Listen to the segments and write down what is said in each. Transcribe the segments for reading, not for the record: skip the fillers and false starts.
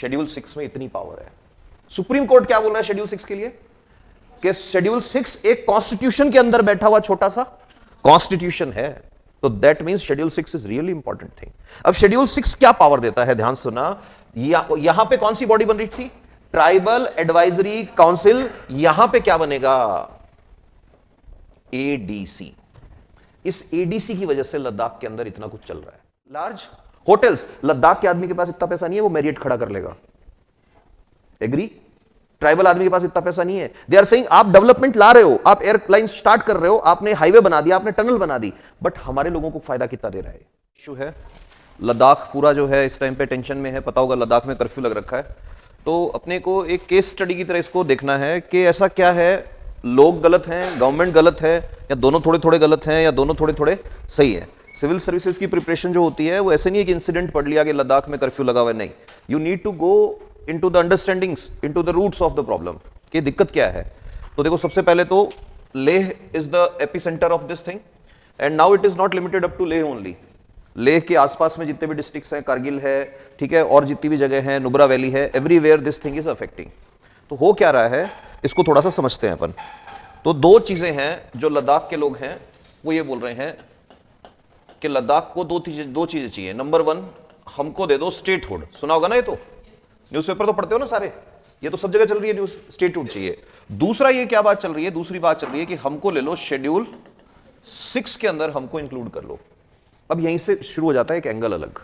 Schedule 6 में इतनी power है। सुप्रीम कोर्ट क्या बोल रहा है शेड्यूल 6 के लिए कि शेड्यूल 6 एक कॉन्स्टिट्यूशन के अंदर बैठा हुआ छोटा सा कॉन्स्टिट्यूशन है, तो that means schedule 6 is really important thing. अब शेड्यूल 6 क्या पावर देता है, ध्यान सुना। यहां पे कौन सी बॉडी बन रही थी, ट्राइबल एडवाइजरी काउंसिल, यहां पे क्या बनेगा, एडीसी। इस एडीसी की वजह से लद्दाख के अंदर इतना कुछ चल रहा है। लार्ज होटल्स, लद्दाख के आदमी के पास इतना पैसा नहीं है वो मैरियट खड़ा कर लेगा, एग्री। ट्राइबल आदमी के पास इतना पैसा नहीं है। दे आर सेइंग आप डेवलपमेंट ला रहे हो, आप एयरलाइन स्टार्ट कर रहे हो, आपने हाईवे बना दिया, आपने टनल बना दी, बट हमारे लोगों को फायदा कितना दे रहा है। इशू है लद्दाख पूरा जो है इस टाइम पे टेंशन में है। पता होगा लद्दाख में कर्फ्यू लग रखा है, तो अपने को एक केस स्टडी की तरह इसको देखना है कि ऐसा क्या है, लोग गलत हैं, गवर्नमेंट गलत है, या दोनों थोड़े थोड़े गलत हैं, या दोनों थोड़े थोड़े सही है। सिविल सर्विसेज की प्रिपरेशन जो होती है वो ऐसे नहीं है कि इंसिडेंट पढ़ लिया कि लद्दाख में कर्फ्यू लगा हुआ है, नहीं। You need to go into the understandings, into the roots of the problem कि दिक्कत क्या है। तो देखो सबसे पहले तो Leh is the epicentre of this thing, and now it is not limited up to Leh only. Leh के आसपास में जितने भी डिस्ट्रिक्ट्स हैं, कारगिल है, ठीक है, और जितनी भी जगह है, नुब्रा वैली है, everywhere this thing is affecting. तो हो क्या रहा है इसको थोड़ा सा समझते हैं अपन। तो दो चीजें हैं जो लद्दाख के लोग हैं वो ये बोल रहे हैं कि लद्दाख को दो चीजें चाहिए। नंबर 1, हमको दे दो स्टेटहुड। सुना होगा ना, ये तो न्यूज़पेपर तो पढ़ते हो ना सारे, ये तो सब जगह चल रही है न्यूज़, स्टेटहुड चाहिए। दूसरा ये क्या बात चल रही है, दूसरी बात चल रही है कि हमको ले लो शेड्यूल 6 के अंदर हमको इंक्लूड कर लो। अब यहीं से शुरू हो जाता है एक एंगल अलग।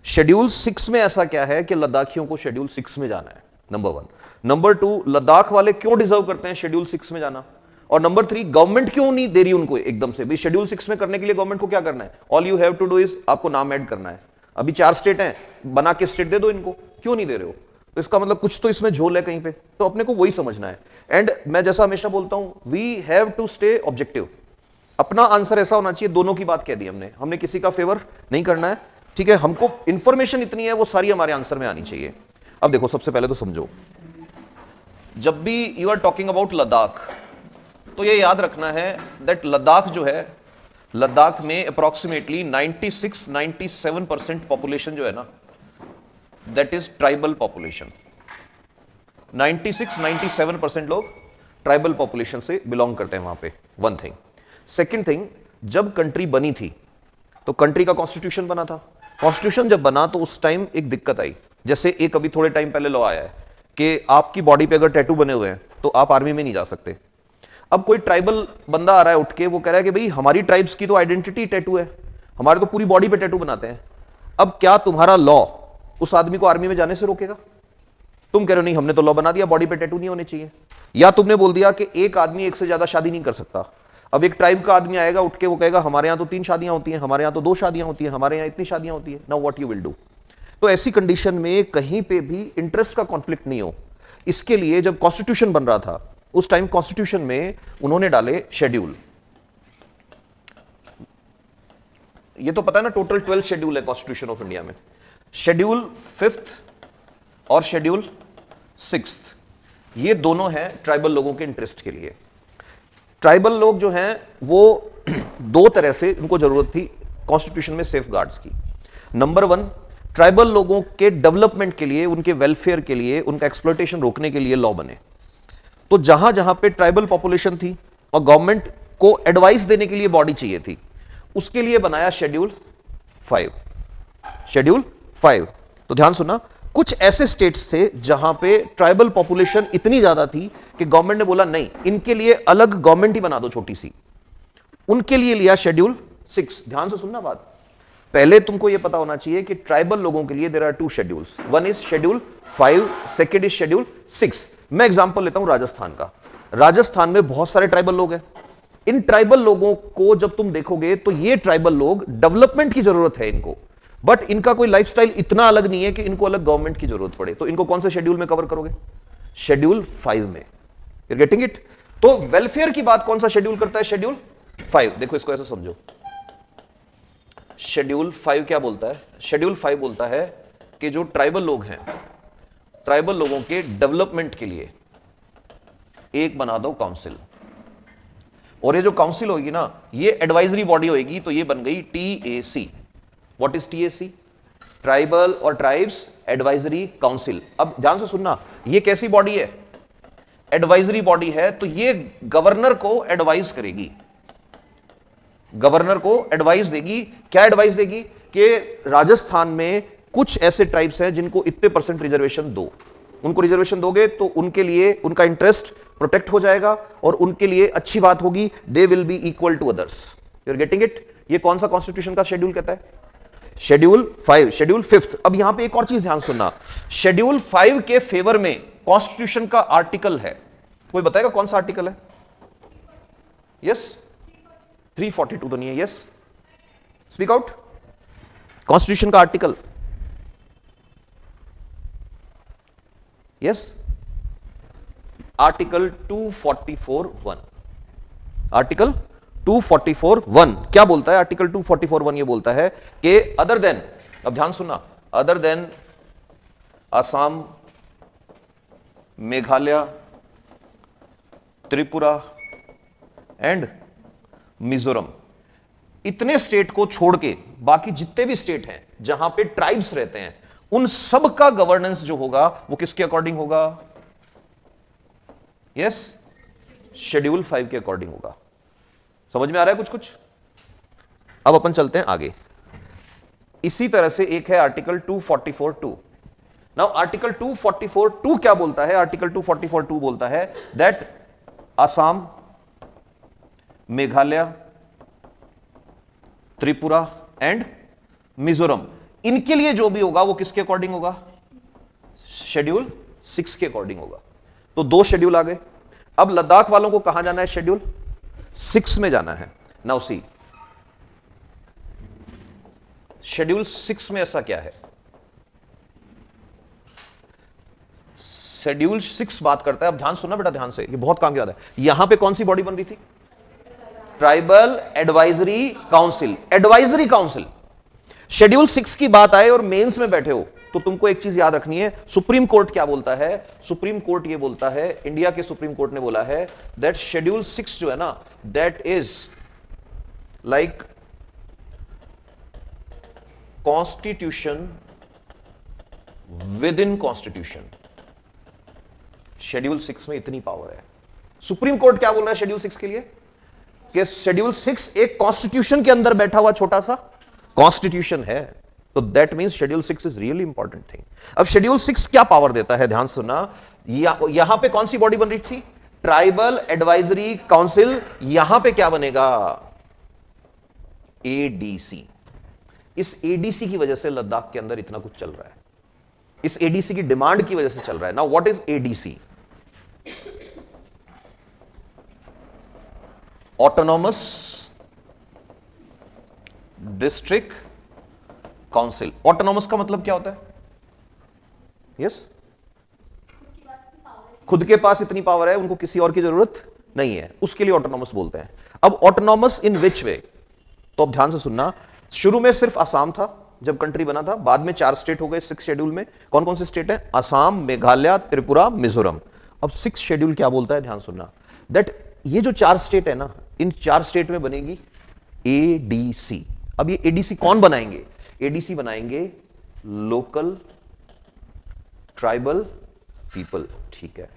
शेड्यूल 6 में ऐसा क्या है कि लद्दाखियों को शेड्यूल 6 में जाना है, नंबर 1। नंबर 2, लद्दाख वाले क्यों डिजर्व करते हैं शेड्यूल 6 में जाना, और नंबर 3, गवर्नमेंट क्यों नहीं दे रही उनको एकदम से। भाई शेड्यूल 6 में करने के लिए गवर्नमेंट को क्या करना है, all you have to do is आपको नाम ऐड करना है। अभी 4 स्टेट हैं, बना के स्टेट दे दो इनको, क्यों नहीं दे रहे हो। तो इसका मतलब कुछ तो इसमें झोल है कहीं पे, तो अपने को वही समझना है। एंड मैं जैसा हमेशा बोलता हूं, we have to stay objective. अपना आंसर ऐसा होना चाहिए, दोनों की बात कह दी हमने किसी का फेवर नहीं करना है, ठीक है। हमको इंफॉर्मेशन इतनी है वो सारी हमारे आंसर में आनी चाहिए। अब देखो सबसे पहले तो समझो, जब भी you are talking about Ladakh तो ये याद रखना है दैट लद्दाख जो है, लद्दाख में अप्रोक्सीमेटली 96-97% पॉपुलेशन जो है ना, दैट इज ट्राइबल पॉपुलेशन। 96-97% लोग ट्राइबल पॉपुलेशन से बिलोंग करते हैं वहां पे, वन थिंग। सेकेंड थिंग, जब कंट्री बनी थी तो कंट्री का कॉन्स्टिट्यूशन बना था। कॉन्स्टिट्यूशन जब बना तो उस टाइम एक दिक्कत आई, जैसे एक अभी थोड़े टाइम पहले लॉ आया है कि आपकी बॉडी पे अगर टैटू बने हुए हैं तो आप आर्मी में नहीं जा सकते। अब कोई ट्राइबल बंदा आ रहा है उठ के, वो कह रहा है कि भाई हमारी ट्राइब्स की तो आइडेंटिटी टैटू है, हमारे तो पूरी बॉडी पे टैटू बनाते हैं। अब क्या तुम्हारा लॉ उस आदमी को आर्मी में जाने से रोकेगा? तुम कह रहे हो नहीं हमने तो लॉ बना दिया बॉडी पे टैटू नहीं होने चाहिए। या तुमने बोल दिया कि एक आदमी एक से ज्यादा शादी नहीं कर सकता। अब एक ट्राइब का आदमी आएगा उठ के, वो कहेगा हमारे यहां तो 3 शादियां होती हैं, हमारे यहां तो 2 शादियां होती हैं, हमारे यहां इतनी शादियां होती है। Now what you will do? तो ऐसी कंडीशन में कहीं पे भी इंटरेस्ट का कॉन्फ्लिक्ट नहीं हो, इसके लिए जब कॉन्स्टिट्यूशन बन रहा था उस टाइम कॉन्स्टिट्यूशन में उन्होंने डाले शेड्यूल। ये तो पता है ना, टोटल 12 शेड्यूल है कॉन्स्टिट्यूशन ऑफ इंडिया में। शेड्यूल 5th और शेड्यूल 6th, ये दोनों हैं ट्राइबल लोगों के इंटरेस्ट के लिए। ट्राइबल लोग जो हैं वो 2 तरह से उनको जरूरत थी कॉन्स्टिट्यूशन में सेफ गार्ड्स की। नंबर 1, ट्राइबल लोगों के डेवलपमेंट के लिए, उनके वेलफेयर के लिए, उनका एक्सप्लॉयटेशन रोकने के लिए लॉ बने। तो जहां जहां पे ट्राइबल पॉपुलेशन थी और गवर्नमेंट को एडवाइस देने के लिए बॉडी चाहिए थी, उसके लिए बनाया शेड्यूल 5। शेड्यूल 5, तो ध्यान सुना, कुछ ऐसे स्टेट्स थे जहां पे ट्राइबल पॉपुलेशन इतनी ज्यादा थी कि गवर्नमेंट ने बोला नहीं, इनके लिए अलग गवर्नमेंट ही बना दो छोटी सी। उनके लिए लिया शेड्यूल 6। ध्यान से सुनना बात, पहले तुमको यह पता होना चाहिए कि ट्राइबल लोगों के लिए there are 2 schedules. One is schedule 5, second is schedule 6। मैं एग्जांपल लेता हूं राजस्थान का। राजस्थान में बहुत सारे ट्राइबल लोग हैं। इन ट्राइबल लोगों को जब तुम देखोगे तो ये ट्राइबल लोग, डेवलपमेंट की जरूरत है इनको, बट इनका कोई लाइफस्टाइल इतना अलग नहीं है कि इनको अलग गवर्नमेंट की जरूरत पड़े। तो इनको कौन से शेड्यूल में कवर करोगे? शेड्यूल 5 में। You getting it? तो वेलफेयर की बात कौन सा शेड्यूल करता है? शेड्यूल 5। देखो इसको ऐसे समझो, शेड्यूल 5 क्या बोलता है? शेड्यूल 5 बोलता है कि जो ट्राइबल लोग हैं, ट्राइबल लोगों के डेवलपमेंट के लिए एक बना दो काउंसिल। और ये जो काउंसिल होगी ना, ये एडवाइजरी बॉडी होगी, तो ये बन गई TAC। What is TAC? Tribal और ट्राइब्स एडवाइजरी काउंसिल। अब ध्यान से सुनना, ये कैसी बॉडी है? एडवाइजरी बॉडी है, तो ये गवर्नर को एडवाइस करेगी, गवर्नर को एडवाइस देगी। क्या एडवाइस देगी? कि राजस्थान में कुछ ऐसे ट्राइब्स हैं जिनको इतने % रिजर्वेशन दो, उनको रिजर्वेशन दोगे तो उनके लिए उनका इंटरेस्ट प्रोटेक्ट हो जाएगा और उनके लिए अच्छी बात होगी, they will be equal to others. You are getting it? ये कौन सा कॉन्स्टिट्यूशन का शेड्यूल कहता है? Schedule 5, schedule 5। अब यहां पे एक और चीज ध्यान सुनना, शेड्यूल 5 के फेवर में कॉन्स्टिट्यूशन का आर्टिकल है, कोई बताएगा कौन सा आर्टिकल है? यस, 342 तो नहीं है? Yes, speak out. कॉन्स्टिट्यूशन का आर्टिकल, यस, आर्टिकल 244(1). आर्टिकल 244(1) क्या बोलता है? आर्टिकल 244(1) ये बोलता है कि अदर देन, अब ध्यान सुनना, other than Assam, Meghalaya, Tripura and Mizoram, इतने स्टेट को छोड़ के बाकी जितने भी स्टेट हैं जहां पे ट्राइब्स रहते हैं, उन सब का गवर्नेंस जो होगा वो किसके अकॉर्डिंग होगा? यस, शेड्यूल 5 के अकॉर्डिंग होगा। समझ में आ रहा है कुछ कुछ? अब अपन चलते हैं आगे। इसी तरह से एक है आर्टिकल 244(2). नाउ आर्टिकल 244(2) क्या बोलता है? आर्टिकल 244(2) बोलता है दैट असम, मेघालय, त्रिपुरा एंड मिजोरम, इनके लिए जो भी होगा वो किसके अकॉर्डिंग होगा? शेड्यूल 6 के अकॉर्डिंग होगा। तो 2 शेड्यूल आ गए। अब लद्दाख वालों को कहां जाना है? शेड्यूल 6 में जाना है। नाउ सी, शेड्यूल 6 में ऐसा क्या है? शेड्यूल 6 बात करता है, अब ध्यान सुनना बेटा, ध्यान से, ये बहुत काम की बात है। यहां पे कौन सी बॉडी बन रही थी? Tribal advisory council. Advisory council, schedule 6 की बात आए और मेंस में बैठे हो तो तुमको एक चीज याद रखनी है, सुप्रीम कोर्ट क्या बोलता है? सुप्रीम कोर्ट ये बोलता है, इंडिया के सुप्रीम कोर्ट ने बोला है दैट शेड्यूल 6 जो है ना, that is like constitution with in constitution. Schedule 6 में इतनी पावर है। सुप्रीम कोर्ट क्या बोल रहा है शेड्यूल 6 के लिए? कि शेड्यूल 6 एक कॉन्स्टिट्यूशन के अंदर बैठा हुआ छोटा सा कॉन्स्टिट्यूशन है, तो that means schedule 6 is really important thing. अब शेड्यूल 6 क्या पावर देता है? ध्यान सुनना, यहां पे कौन सी बॉडी बन रही थी? Tribal advisory council. यहां पे क्या बनेगा? एडीसी। इस एडीसी की वजह से लद्दाख के अंदर इतना कुछ चल रहा है, इस एडीसी की डिमांड की वजह से चल रहा है। Now what is ADC? Autonomous district council. Autonomous का मतलब क्या होता है? यस, खुद के पास इतनी पावर है, उनको किसी और की जरूरत नहीं है, उसके लिए ऑटोनॉमस बोलते हैं। अब ऑटोनॉमस इन विच वे? तो अब ध्यान से सुनना, शुरू में सिर्फ असम था जब कंट्री बना था, बाद में 4 स्टेट हो गए 6 शेड्यूल में। कौन कौन से स्टेट है? असम, मेघालय, त्रिपुरा, मिजोरम। अब 6 शेड्यूल क्या बोलता है? ध्यान सुनना, दैट ये जो 4 स्टेट है ना, इन 4 स्टेट में बनेगी एडीसी। अब ये एडीसी कौन बनाएंगे? एडीसी बनाएंगे लोकल ट्राइबल पीपल। ठीक है,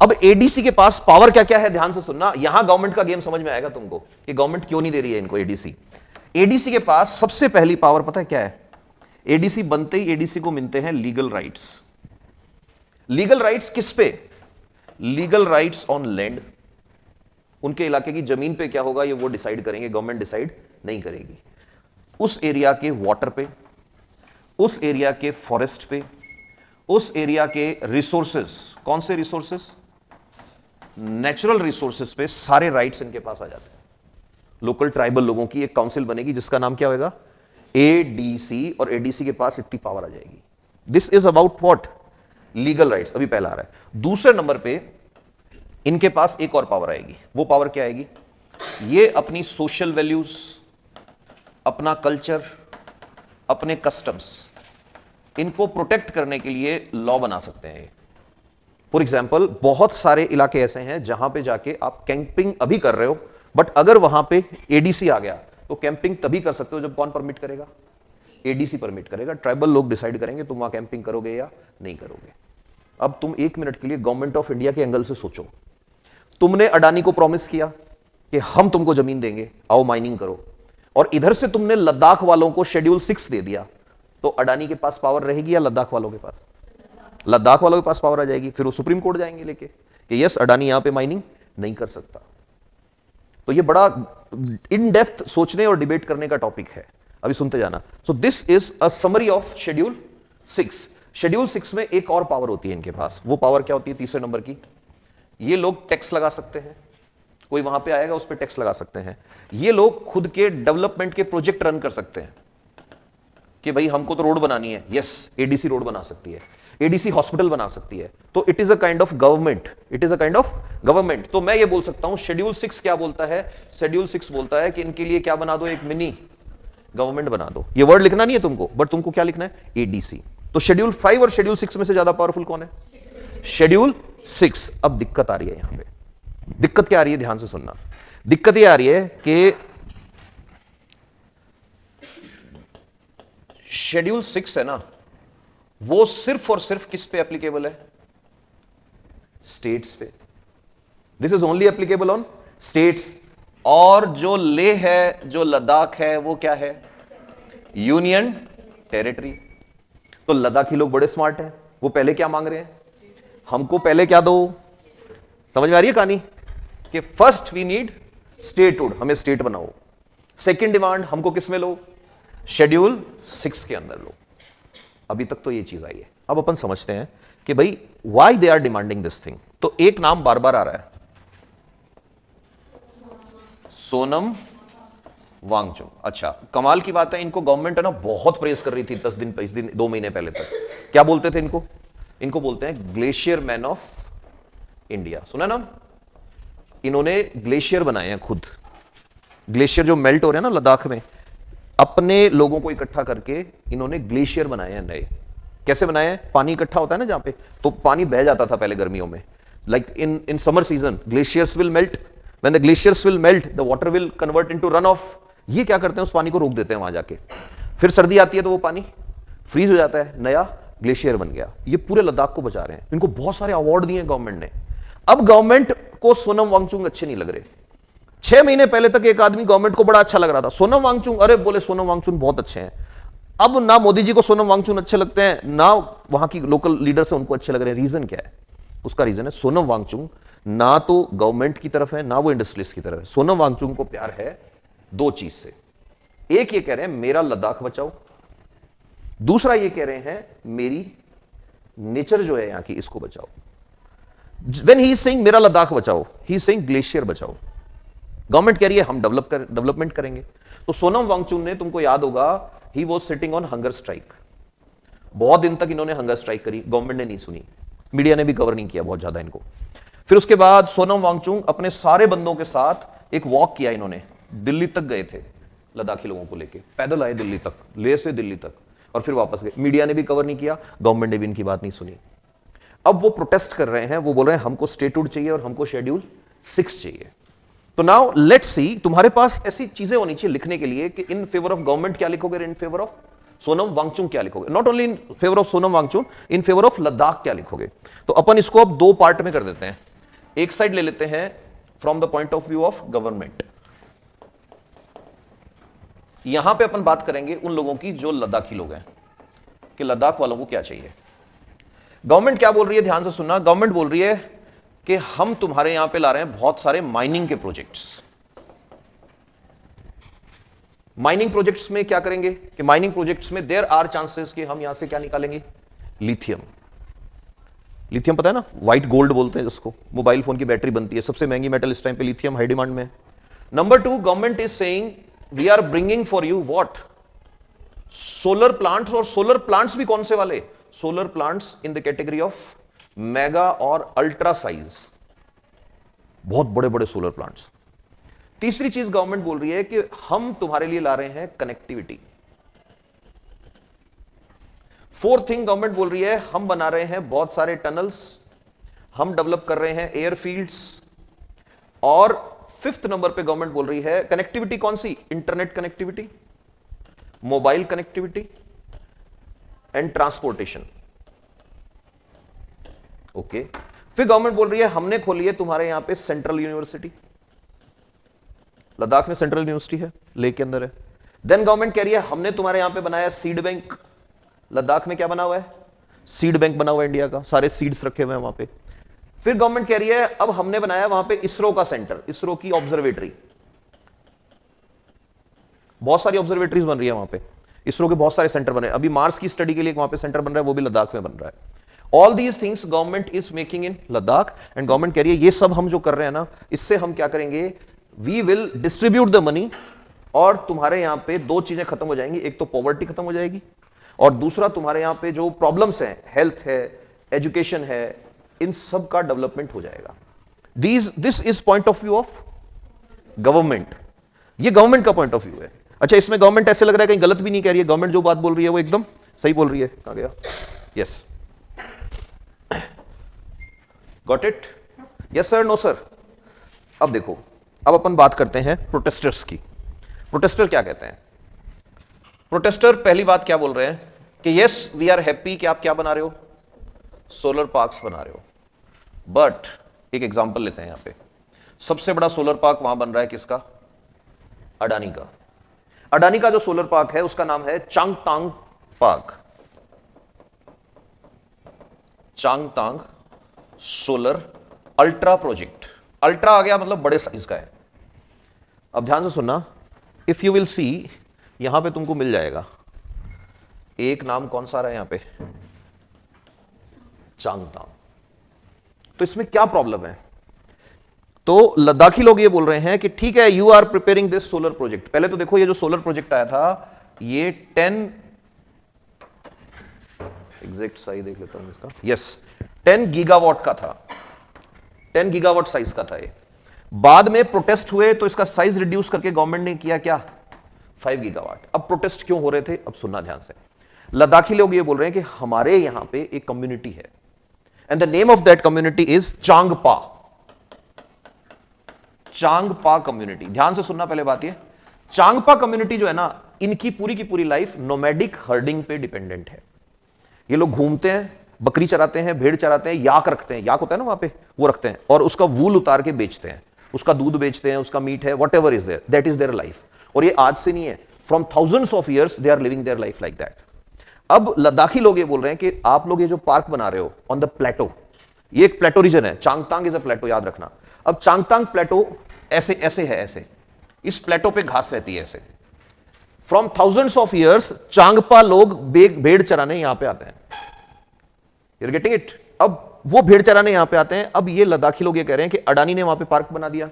अब एडीसी के पास पावर क्या क्या है? ध्यान से सुनना, यहां गवर्नमेंट का गेम समझ में आएगा तुमको कि गवर्नमेंट क्यों नहीं दे रही है इनको एडीसी। एडीसी के पास सबसे पहली पावर पता है क्या है? एडीसी बनते ही एडीसी को मिलते हैं लीगल राइट्स। लीगल राइट्स किस पे? Legal rights on land. उनके इलाके की जमीन पे क्या होगा ये वो डिसाइड करेंगे, गवर्नमेंट डिसाइड नहीं करेगी। उस एरिया के वाटर पे, उस एरिया के फॉरेस्ट पे, उस एरिया के रिसोर्सेस, कौन से रिसोर्सेस? नेचुरल रिसोर्सेस पे सारे राइट्स इनके पास आ जाते हैं। लोकल ट्राइबल लोगों की एक काउंसिल बनेगी जिसका नाम क्या होगा? एडीसी। और एडीसी के पास इतनी पावर आ जाएगी। This is about what? Legal rights. अभी पहला आ रहा है। दूसरे नंबर पे इनके पास एक और पावर आएगी। वो पावर क्या आएगी? ये अपनी सोशल वैल्यूज, अपना कल्चर, अपने कस्टम्स, इनको प्रोटेक्ट करने के लिए लॉ बना सकते हैं। फॉर एग्जाम्पल, बहुत सारे इलाके ऐसे हैं जहां पे जाके आप कैंपिंग अभी कर रहे हो, बट अगर वहां पे एडीसी आ गया तो कैंपिंग तभी कर सकते हो जब कौन परमिट करेगा? एडीसी परमिट करेगा, ट्राइबल लोग डिसाइड करेंगे तुम वहां कैंपिंग करोगे या नहीं करोगे। अब तुम 1 मिनट के लिए गवर्नमेंट ऑफ इंडिया के एंगल से सोचो, तुमने अडानी को प्रॉमिस किया कि हम तुमको जमीन देंगे, आओ माइनिंग करो, और इधर से तुमने लद्दाख वालों को शेड्यूल 6 दे दिया, तो अडानी के पास पावर रहेगी या लद्दाख वालों के पास? लद्दाख वालों के पास पावर आ जाएगी, फिर वो सुप्रीम कोर्ट जाएंगे लेके कि यस अडानी यहां पे माइनिंग नहीं कर सकता। तो ये बड़ा इन डेप्थ सोचने और डिबेट करने का टॉपिक है, अभी सुनते जाना। So this is a summary of schedule 6। Schedule 6 में एक और पावर होती है इनके पास, वो पावर क्या होती है? तीसरे नंबर की, ये लोग टैक्स लगा सकते हैं, कोई वहां पे आएगा उस पर टैक्स लगा सकते हैं। ये लोग खुद के डेवलपमेंट के प्रोजेक्ट रन कर सकते हैं कि भाई हमको तो रोड बनानी है, यस एडीसी रोड बना सकती है, एडीसी हॉस्पिटल बना सकती है, तो it is a kind of government, it is a kind of government. तो मैं ये बोल सकता हूं शेड्यूल 6 क्या बोलता है? शेड्यूल 6 बोलता है कि इनके लिए क्या बना दो, एक मिनी गवर्नमेंट बना दो। ये वर्ड लिखना नहीं है तुमको, बट तुमको क्या लिखना है? एडीसी। तो शेड्यूल 5 और शेड्यूल 6 में से ज्यादा पावरफुल कौन है? शेड्यूल 6। अब दिक्कत आ रही है यहां पे, दिक्कत क्या आ रही है? ध्यान से सुनना। दिक्कत ये आ रही है कि शेड्यूल 6 है ना, वो सिर्फ और सिर्फ किस पे एप्लीकेबल है? स्टेट्स पे। This is only applicable on states. और जो लेह है, जो लद्दाख है, वो क्या है? Union territory. तो लद्दाखी लोग बड़े स्मार्ट हैं, वो पहले क्या मांग रहे हैं? हमको पहले क्या दो? समझ में आ रही है कहानी? कि फर्स्ट वी नीड स्टेटहुड, हमें स्टेट बनाओ। सेकंड डिमांड हमको किस में लो? शेड्यूल 6 के अंदर लो। अभी तक तो ये चीज आई है। अब अपन समझते हैं कि भाई why they are demanding this thing. तो एक नाम बार बार आ रहा है, सोनम वांगचुक। अच्छा, कमाल की बात है, इनको गवर्नमेंट है ना बहुत प्रेस कर रही थी 10 दिन 20 दिन 2 महीने पहले तक। क्या बोलते थे इनको? इनको बोलते हैं ग्लेशियर मैन ऑफ इंडिया। सुना ना? इन्होंने ग्लेशियर बनाए हैं खुद। ग्लेशियर जो मेल्ट हो रहे हैं ना लद्दाख में, अपने लोगों को इकट्ठा करके इन्होंने ग्लेशियर बनाए हैं नए। कैसे बनाए हैं? पानी इकट्ठा होता है ना जहां पे, तो पानी बह जाता था पहले गर्मियों में, like in summer season glaciers will melt, when the glaciers will melt the water will convert into run of. ये क्या करते हैं? उस पानी को रोक देते हैं वहां जाके, फिर सर्दी आती है तो वो पानी फ्रीज हो जाता है, नया ग्लेशियर बन गया। ये पूरे लद्दाख को बचा रहे हैं। इनको बहुत सारे अवार्ड दिए गवर्नमेंट ने। अब गवर्नमेंट को सोनम वांगचुक अच्छे नहीं लग रहे। 6 महीने पहले तक एक आदमी गवर्नमेंट को बड़ा अच्छा लग रहा था, सोनम वांगचुक, अरे बोले सोनम वांगचुक बहुत अच्छे हैं। अब ना मोदी जी को सोनम वांगचुक अच्छे लगते हैं, ना वहां की लोकल लीडर्स हैं उनको अच्छे लग रहे हैं। रीजन क्या है? उसका रीजन है सोनम वांगचुक ना तो गवर्नमेंट की तरफ है, ना वो इंडस्ट्रियलिस्ट की तरफ है। सोनम वांगचुक को प्यार है 2 चीज से। एक ये कह रहे हैं मेरा लद्दाख बचाओ, दूसरा ये कह रहे हैं मेरी नेचर जो है यहां की इसको बचाओ। व्हेन ही इज सेइंग मेरा लद्दाख बचाओ, ही इज सेइंग ग्लेशियर बचाओ। गवर्नमेंट कह रही है हम डेवलपमेंट करेंगे। तो सोनम वांगचुक ने, तुमको याद होगा, he was sitting on hunger strike. बहुत दिन तक इन्होंने हंगर स्ट्राइक करी, गवर्नमेंट ने नहीं सुनी, मीडिया ने भी कवर नहीं किया बहुत ज्यादा इनको। फिर उसके बाद सोनम वांगचुक अपने सारे बंदों के साथ एक वॉक किया, इन्होंने दिल्ली तक गए थे लद्दाखी लोगों को लेके, पैदल आए दिल्ली तक, लेह से दिल्ली तक, और फिर वापस गए। मीडिया ने भी कवर नहीं किया, गवर्नमेंट ने भी इनकी बात नहीं सुनी। अब वो प्रोटेस्ट कर रहे हैं, वो बोल रहे हैं हमको स्टेटहुड चाहिए और हमको शेड्यूल 6 चाहिए। तो नाउ लेट्स सी, तुम्हारे पास ऐसी चीजें होनी चाहिए लिखने के लिए कि इन फेवर ऑफ गवर्नमेंट क्या लिखोगे, in favour of Sonam Wangchuk क्या लिखोगे, not only in favour of Sonam Wangchuk, in favour of Ladakh क्या लिखोगे। तो अपन इसको अब 2 पार्ट में कर देते हैं। एक साइड ले लेते हैं from the point of view of government. यहां पे अपन बात करेंगे उन लोगों की जो लद्दाखी लोग हैं, कि लद्दाख वालों को क्या चाहिए। गवर्नमेंट क्या बोल रही है, ध्यान से सुनना। गवर्नमेंट बोल रही है कि हम तुम्हारे यहां पे ला रहे हैं बहुत सारे माइनिंग के प्रोजेक्ट्स। माइनिंग प्रोजेक्ट्स में क्या करेंगे कि माइनिंग प्रोजेक्ट्स में देयर आर चांसेस कि हम यहां से क्या निकालेंगे, लिथियम। लिथियम पता है ना, व्हाइट गोल्ड बोलते हैं जिसको, मोबाइल फोन की बैटरी बनती है, सबसे महंगी मेटल इस टाइम पे लिथियम हाई डिमांड में। Number 2, government is saying we are bringing for you what, solar plants. और सोलर प्लांट्स भी कौन से वाले? Solar plants in the category of mega और अल्ट्रा साइज, बहुत बड़े बड़े सोलर प्लांट्स। तीसरी चीज गवर्नमेंट बोल रही है कि हम तुम्हारे लिए ला रहे हैं कनेक्टिविटी। फोर्थ थिंग गवर्नमेंट बोल रही है हम बना रहे हैं बहुत सारे टनल्स, हम डेवलप कर रहे हैं एयरफील्ड्स। और 5th नंबर पे गवर्नमेंट बोल रही है कनेक्टिविटी कौन सी, internet connectivity. Mobile connectivity and transportation. Okay, फिर गवर्नमेंट बोल रही है हमने खोली है तुम्हारे यहां पे सेंट्रल यूनिवर्सिटी। लद्दाख में सेंट्रल यूनिवर्सिटी है, लेह के अंदर है। देन गवर्नमेंट कह रही है हमने तुम्हारे यहां पे बनाया सीड बैंक। लद्दाख में क्या बना हुआ है? सीड बैंक बना हुआ है इंडिया का, सारे सीड्स रखे हुए हैं वहां पे। फिर गवर्नमेंट कह रही है अब हमने बनाया वहां पे इसरो का सेंटर, इसरो की ऑब्जर्वेटरी। बहुत सारी ऑब्जर्वेटरीज बन रही है वहां पे, इसरो के बहुत सारे सेंटर बने। अभी मार्स की स्टडी के लिए वहां पे सेंटर बन रहा है, वो भी लद्दाख में बन रहा है। All these things government is making in Ladakh, and government कह रही है ये सब हम जो कर रहे हैं ना, इससे हम क्या करेंगे, we will distribute the money, और तुम्हारे यहां पे दो चीजें खत्म हो जाएंगी, एक तो पॉवर्टी खत्म हो जाएगी, और दूसरा तुम्हारे यहां पे जो प्रॉब्लम्स हैं, हेल्थ है, एजुकेशन है, इन सब का डेवलपमेंट हो जाएगा। This is point of view of government, ये गवर्नमेंट का पॉइंट ऑफ व्यू है। अच्छा, इसमें गवर्नमेंट ऐसे लग रहा है कहीं गलत भी नहीं कह रही है, गवर्नमेंट जो बात बोल रही है वो एकदम सही बोल रही है। कहां गया? Yes, got it? Yes sir, no sir. अब देखो, अब अपन बात करते हैं प्रोटेस्टर्स की। प्रोटेस्टर क्या कहते हैं? प्रोटेस्टर पहली बात क्या बोल रहे हैं कि यस वी आर हैप्पी कि आप क्या बना रहे हो, सोलर पार्क्स बना रहे हो, बट एक एग्जांपल लेते हैं यहां पे। सबसे बड़ा सोलर पार्क वहां बन रहा है किसका? अडानी का। अडानी का जो सोलर पार्क है उसका नाम है Changthang park, Changthang solar ultra project. Ultra आ गया मतलब बड़े साइज का है। अब ध्यान से सुनना, इफ यू विल सी, यहां पे तुमको मिल जाएगा एक नाम, कौन सा आ रहा है यहां पे? चांगतांग। तो इसमें क्या प्रॉब्लम है? तो लद्दाखी लोग ये बोल रहे हैं कि ठीक है, you are preparing this solar project. पहले तो देखो, ये जो सोलर प्रोजेक्ट आया था ये 10, एग्जैक्ट साइज देख लेता हूं इसका, यस 10 गीगावाट का था, 10 गीगावाट साइज का था ये। बाद में प्रोटेस्ट हुए तो इसका साइज रिड्यूस करके गवर्नमेंट ने किया क्या? 5 गीगावाट। अब प्रोटेस्ट क्यों हो रहे थे? अब सुनना ध्यान से। लद्दाखी लोग ये बोल रहे हैं कि हमारे यहां पे एक कम्युनिटी है, and the name of that community is Changpa. Changpa community, ध्यान से सुनना पहले बात ये, चांगपा कम्युनिटी जो है ना, इनकी पूरी की पूरी लाइफ नोमैडिक हर्डिंग पे डिपेंडेंट है। ये लोग घूमते हैं, बकरी चराते हैं, भेड़ चराते हैं, याक रखते हैं, याक होता है ना वहां पे, वो रखते हैं, और उसका वूल उतार के बेचते हैं, उसका दूध बेचते हैं, उसका मीट है, whatever is there, that is their life. और ये आज से नहीं है, from thousands of years they are living their life like that. अब लद्दाखी लोग ये बोल रहे हैं कि आप लोग ये जो पार्क बना रहे हो ऑन द प्लेटो, ये एक प्लेटो रीजन है, चांगतांग इज अ प्लेटो, याद रखना। अब चांगतांग प्लेटो ऐसे ऐसे है, ऐसे इस प्लेटो पे घास रहती है ऐसे। From thousands of years Changpa लोग भेड़ चराने यहां पे आते हैं। You are getting it? अब वो भेड़ चराने यहां पे आते हैं। अब ये लद्दाखी लोग ये कह रहे हैं कि अडानी ने वहां पे पार्क बना दिया,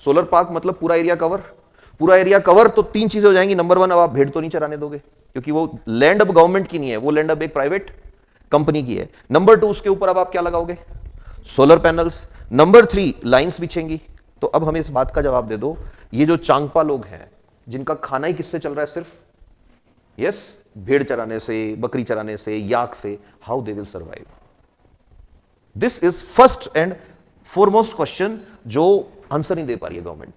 सोलर पार्क, मतलब पूरा एरिया कवर। पूरा एरिया कवर तो तीन चीजें हो जाएंगी। नंबर 1, अब आप भेड़ तो नहीं चराने दोगे, क्योंकि वो लैंड अब गवर्नमेंट की नहीं है, वो लैंड अब एक प्राइवेट कंपनी की है। नंबर 2, उसके ऊपर अब आप क्या लगाओगे? Solar panels. नंबर 3, लाइंस बिछेंगी। तो अब हमें इस बात का जवाब दे दो, ये जो चांगपा लोग हैं जिनका खाना ही किससे चल रहा है? सिर्फ यस, भेड़ चराने से, बकरी चराने से, याक से, how they will survive? This is first and foremost question जो आंसर नहीं दे पा रही है government.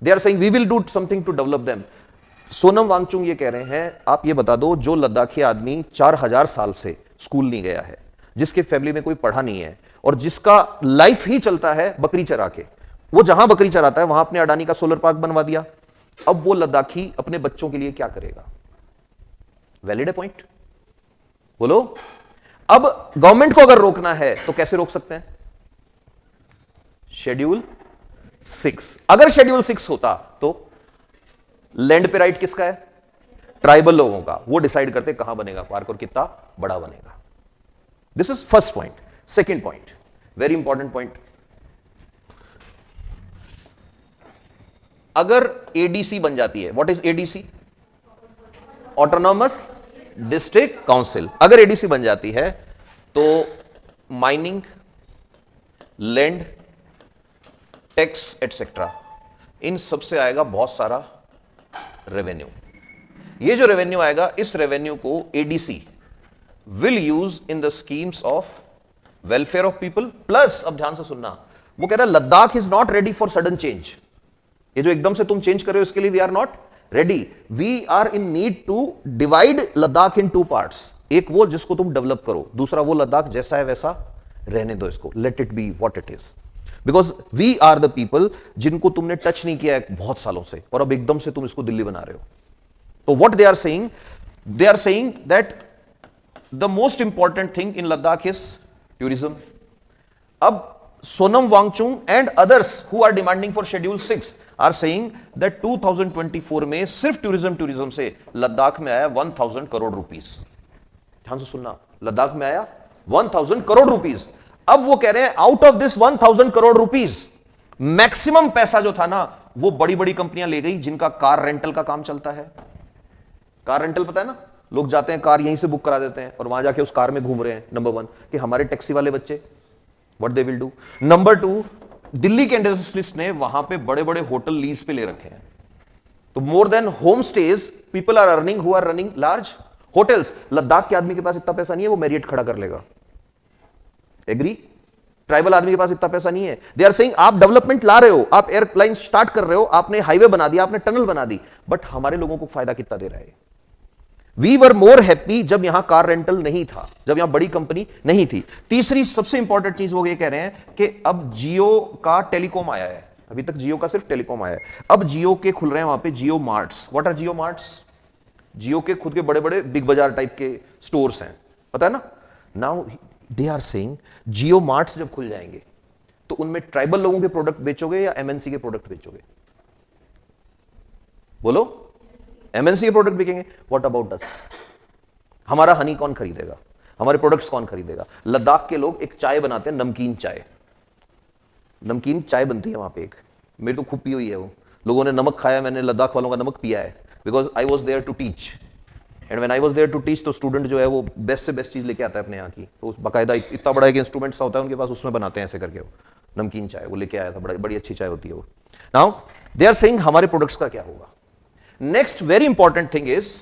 They are saying we will do something to develop them. Sonam Wangchuk ये कह रहे हैं, आप ये बता दो, जो लद्दाखी आदमी 4000 साल से स्कूल नहीं गया है, जिसके फैमिली में कोई पढ़ा नहीं है, और जिसका लाइफ ही चलता है बकरी चरा के, वो जहां बकरी चराता है वहां अपने अडानी का सोलर पार्क बनवा दिया। अब वो लद्दाखी अपने बच्चों के लिए क्या करेगा? वैलिड है पॉइंट? बोलो। अब गवर्नमेंट को अगर रोकना है तो कैसे रोक सकते हैं? शेड्यूल 6। अगर शेड्यूल 6 होता तो लैंड पे राइट किसका है? ट्राइबल लोगों का। वो डिसाइड करते कहां बनेगा पार्क और कितना बड़ा बनेगा। This is first point. Second point, very important point, अगर एडीसी बन जाती है, what is ADC? Autonomous district council. अगर एडीसी बन जाती है तो माइनिंग, लैंड टैक्स एटसेट्रा, इन सबसे आएगा बहुत सारा रेवेन्यू। ये जो रेवेन्यू आएगा, इस रेवेन्यू को ADC will use in the schemes of welfare of people. Plus, अब ध्यान से सुनना, वो कह रहा है Ladakh is not ready for sudden change. ये जो एकदम से तुम चेंज कर रहे हो, इसके लिए we are not ready, we are in need to divide Ladakh in 2 parts. एक वो जिसको तुम डेवलप करो, दूसरा वो लद्दाख जैसा है वैसा रहने दो इसको, let it be what it is. Because we are the people जिनको तुमने टच नहीं किया है बहुत सालों से, और अब एकदम से तुम इसको दिल्ली बना रहे हो। तो what they are saying that the most important thing in Ladakh is tourism. अब Sonam Wangchuk and others who are demanding for schedule 6 are saying that 2024 में सिर्फ टूरिज्म से लद्दाख में आया 1000 करोड़ रुपीस। ध्यान से सुनना, लद्दाख में आया 1000 करोड़ रुपीस। अब वो कह रहे हैं out of this 1000 crore rupees maximum पैसा जो था ना वो बड़ी बड़ी कंपनियां ले गई जिनका कार रेंटल का काम चलता है। कार रेंटल पता है ना, लोग जाते हैं कार यहीं से बुक करा देते हैं और वहां जाके उस कार में घूम रहे हैं। नंबर 1 कि हमारे टैक्सी वाले बच्चे what they will do. Number 2, Delhi के इंडस्ट्रियलिस्ट ने वहां पे बड़े बड़े होटल लीज पे ले रखे हैं। तो more than home stage people are earning who are running large hotels. Ladakh के आदमी के पास इतना पैसा नहीं है वो मैरियट खड़ा कर लेगा, एग्री। ट्राइबल आदमी के पास इतना पैसा नहीं है। दे आर सेइंग आप डेवलपमेंट ला रहे हो, आप एयरलाइन स्टार्ट कर रहे हो, आपने हाईवे बना दिया, आपने टनल बना दी, बट हमारे लोगों को फायदा कितना दे रहा है। वी वर मोर हैप्पी जब यहां कार रेंटल नहीं था, जब यहां बड़ी कंपनी नहीं थी। तीसरी सबसे इंपॉर्टेंट चीज वो ये कह रहे हैं कि अब जियो का टेलीकॉम आया है। अभी तक जियो का सिर्फ टेलीकॉम आया है, अब जियो के खुल रहे हैं वहां पे Jio marts. What are Jio marts? Jio के खुद के बड़े बड़े बिग बाजार टाइप के स्टोर्स हैं, पता है ना। Now they are saying Jio marts जब खुल जाएंगे तो उनमें ट्राइबल लोगों के प्रोडक्ट बेचोगे या एमएनसी के प्रोडक्ट बेचोगे? बोलो, एमएनसी के प्रोडक्ट बिकेंगे। What about us? हमारा हनी कौन खरीदेगा? हमारे प्रोडक्ट्स कौन खरीदेगा? लद्दाख के लोग एक चाय बनाते हैं, नमकीन चाय। नमकीन चाय बनती है वहां पे एक, मेरी तो खूब पी हुई है वो। लोगों ने नमक खाया, मैंने लद्दाख वालों का नमक पिया है, because I was there to teach and when I was there to teach तो स्टूडेंट जो है वो बेस्ट से बेस्ट चीज लेके आता है अपने यहाँ की। तो बाकायदा इतना बड़ा एक इंस्ट्रूमेंट सा होता है उनके पास, उसमें बनाते हैं ऐसे करके वो नमकीन चाय, वो लेके आया था, बड़ी अच्छी चाय होती है वो। नाउ दे आर सेइंग हमारे प्रोडक्ट्स का क्या होगा। Next very important thing is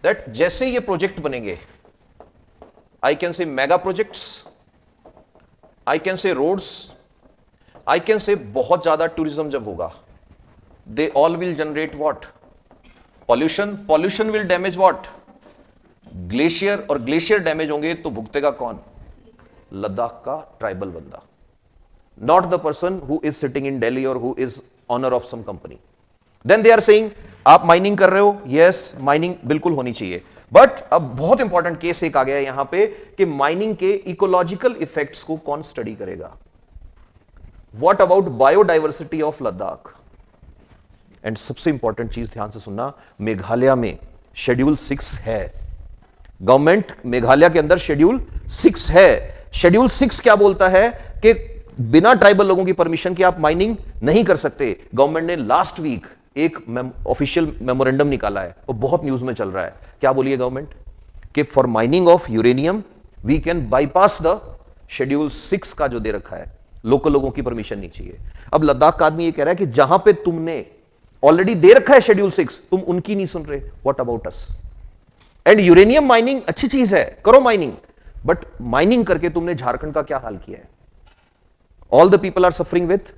that जैसे ये प्रोजेक्ट बनेंगे, I can say mega projects, I can say roads, I can say बहुत ज्यादा टूरिज्म जब होगा, they all will generate what? Pollution will damage what? Glacier, और ग्लेशियर डैमेज होंगे तो भुगतेगा कौन? लद्दाख का ट्राइबल बंदा, not the person who is sitting in Delhi और who is owner of some company. Then they are saying आप माइनिंग कर रहे हो, यस माइनिंग बिल्कुल होनी चाहिए, बट अब बहुत इंपॉर्टेंट केस एक आ गया यहां पे कि माइनिंग के इकोलॉजिकल इफेक्ट्स को कौन स्टडी करेगा। What about biodiversity of Ladakh? And सबसे इंपॉर्टेंट चीज ध्यान से सुनना, मेघालय में शेड्यूल 6 है। गवर्नमेंट मेघालय के अंदर शेड्यूल 6 है। शेड्यूल 6 क्या बोलता है कि बिना ट्राइबल लोगों की परमिशन के आप माइनिंग नहीं कर सकते। गवर्नमेंट ने लास्ट वीक एक ऑफिशियल मेमोरेंडम निकाला है, वो बहुत न्यूज में चल रहा है। क्या बोलिए गवर्नमेंट? कि for mining of uranium we can bypass the schedule 6 का जो दे रखा है, लोकल लोगों की परमिशन नहीं चाहिए। अब लद्दाख का आदमी ये कह रहा है कि जहां पे तुमने ऑलरेडी दे रखा है शेड्यूल 6, तुम उनकी नहीं सुन रहे। What about us? And uranium mining अच्छी चीज है, करो माइनिंग, बट माइनिंग करके तुमने झारखंड का क्या हाल किया है? All the people are suffering with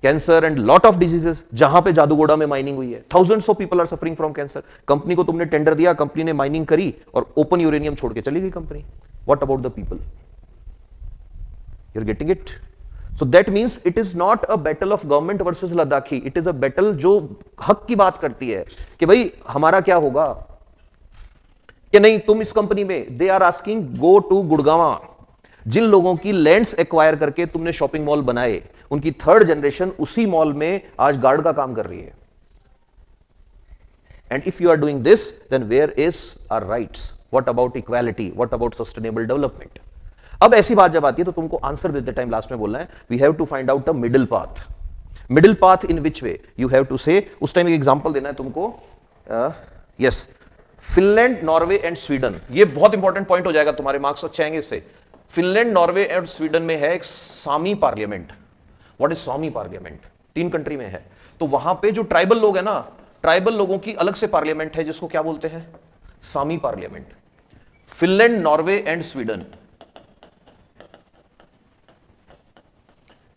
cancer and lot of diseases. जहां पे जादूगोड़ा में माइनिंग हुई है, thousands of people are suffering from cancer. Company को तुमने टेंडर दिया, कंपनी ने माइनिंग करी और ओपन यूरेनियम छोड़ के चली गई company. What about the people? You are getting it? So that means it is not a battle of government versus Ladakhi. It is a battle जो हक की बात करती है कि भाई हमारा क्या होगा कि नहीं तुम इस कंपनी में। They are asking go to Gurgaon. जिन लोगों की लैंड्स एक्वायर करके तुमने शॉपिंग मॉल बनाए, उनकी 3rd जनरेशन उसी मॉल में आज गार्ड का काम कर रही है। And if you are doing this then where is our rights? What about equality? What about sustainable development? अब ऐसी बात जब आती है तो तुमको आंसर देते टाइम लास्ट में बोलना है we have to find out a middle path. Middle path in which way? You have to say, उस टाइम एक एग्जांपल देना है तुमको। Yes, Finland, Norway and Sweden. ये बहुत इंपॉर्टेंट पॉइंट हो जाएगा, तुम्हारे मार्क्स अच्छे आएंगे इससे। फिनलैंड, नॉर्वे एंड स्वीडन में है एक Sami parliament. What is Sami parliament? 3 country में है। तो वहां पे जो ट्राइबल लोग है ना, ट्राइबल लोगों की अलग से पार्लियामेंट है जिसको क्या बोलते हैं? Sami parliament. Finland, Norway and Sweden,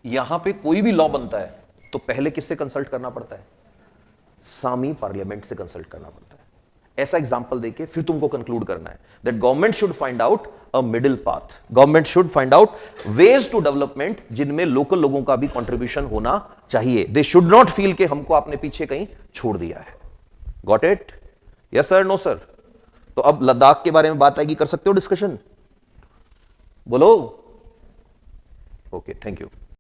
यहां पे कोई भी लॉ बनता है तो पहले किससे कंसल्ट करना पड़ता है? सामी पार्लियामेंट से कंसल्ट करना पड़ता है। ऐसा एग्जांपल देके फिर तुमको कंक्लूड करना है that government should find out a middle path, government should find out ways to development जिनमें लोकल लोगों का भी कंट्रीब्यूशन होना चाहिए। दे शुड नॉट फील कि हमको आपने पीछे कहीं छोड़ दिया है। Got it? Yes sir, no sir? तो अब लद्दाख के बारे में बात आएगी, कर सकते हो डिस्कशन? बोलो। Okay, thank you.